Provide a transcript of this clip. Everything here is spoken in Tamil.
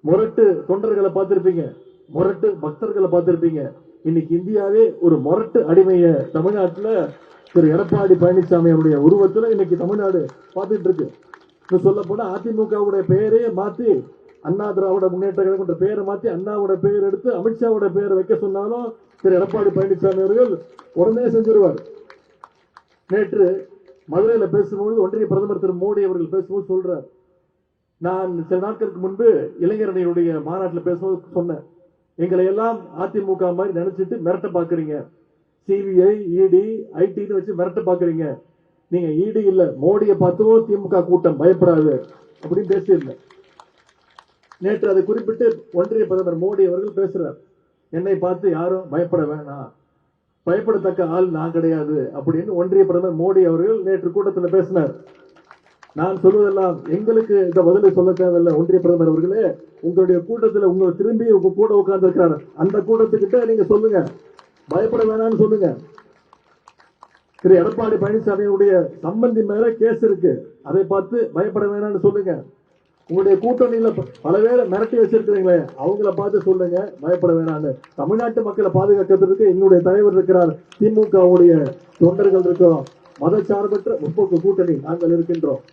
முரட்டு தொண்டர்களை பார்த்திருப்பீங்க, முரட்டு பக்தர்களை பார்த்திருப்பீங்க. இன்னைக்கு இந்தியாவே ஒரு முரட்டு அடிமைய தமிழ்நாட்டுல திரு எடப்பாடி பழனிசாமி அவருடைய உருவத்துல இன்னைக்கு தமிழ்நாடு பார்த்துட்டு இருக்கு. சொல்ல போனா அதிமுகவுடைய பெயரையே மாத்தி அண்ணா திராவிட முன்னேற்ற கழகம் என்ற பெயரை மாத்தி அண்ணாவோட பெயர் எடுத்து அமித்ஷாவோட பெயரை வைக்க சொன்னாலும் திரு எடப்பாடி பழனிசாமி அவர்கள் உடனே செஞ்சிருவார். நேற்று மதுரையில பேசும்போது ஒன்றிய பிரதமர் திரு மோடி அவர்கள் பேசும்போது சொல்றார், நான் சில நாட்களுக்கு முன்பு இளைஞரணியுடைய மாநாட்டில் பேசும்போது சொன்னேன், எங்களை எல்லாம் அதிமுக மாதிரி நினைச்சிட்டு மிரட்ட பாக்குறீங்க, சிபிஐ இடி ஐடின்னு வச்சு மிரட்ட பாக்குறீங்க, நீங்க இடி இல்ல மோடியை பார்த்தோ திமுக கூட்டம் பயப்படாது அப்படின்னு பேசியிருந்தேன். நேற்று அதை குறிப்பிட்டு ஒன்றிய பிரதமர் மோடி அவர்கள் பேசுறார், என்னை பார்த்து யாரும் பயப்பட வேணாம், பயப்படத்தக்க ஆள் நான் கிடையாது அப்படின்னு ஒன்றிய பிரதமர் மோடி அவர்கள் நேற்று கூட்டத்தில் பேசினார். நான் சொல்வதெல்லாம் எங்களுக்கு இந்த பதிலை சொல்ல தேவையில்லை. ஒன்றிய பிரதமர் அவர்களே, உங்களுடைய கூட்டத்தில் உங்களை திரும்பி உங்க கூட உட்கார்ந்து இருக்கிறார் அந்த கூட்டத்துக்கிட்ட நீங்க சொல்லுங்க, பயப்பட வேணாம்னு சொல்லுங்க. திரு எடப்பாடி பழனிசாமியுடைய சம்பந்தி மேல கேஸ் இருக்கு, அதை பார்த்து பயப்பட வேணாம்னு சொல்லுங்க. உங்களுடைய கூட்டணியில பல பேரை மிரட்டி வச்சிருக்கிறீங்களே அவங்கள பார்த்து சொல்லுங்க, பயப்பட வேணாம்னு. தமிழ்நாட்டு மக்களை பாதுகாக்கிறதுக்கு எங்களுடைய தலைவர் இருக்கிறார், திமுகவுடைய தொண்டர்கள் இருக்கிறோம், மதச்சார்பற்ற முற்போக்கு கூட்டணி நாங்கள் இருக்கின்றோம்.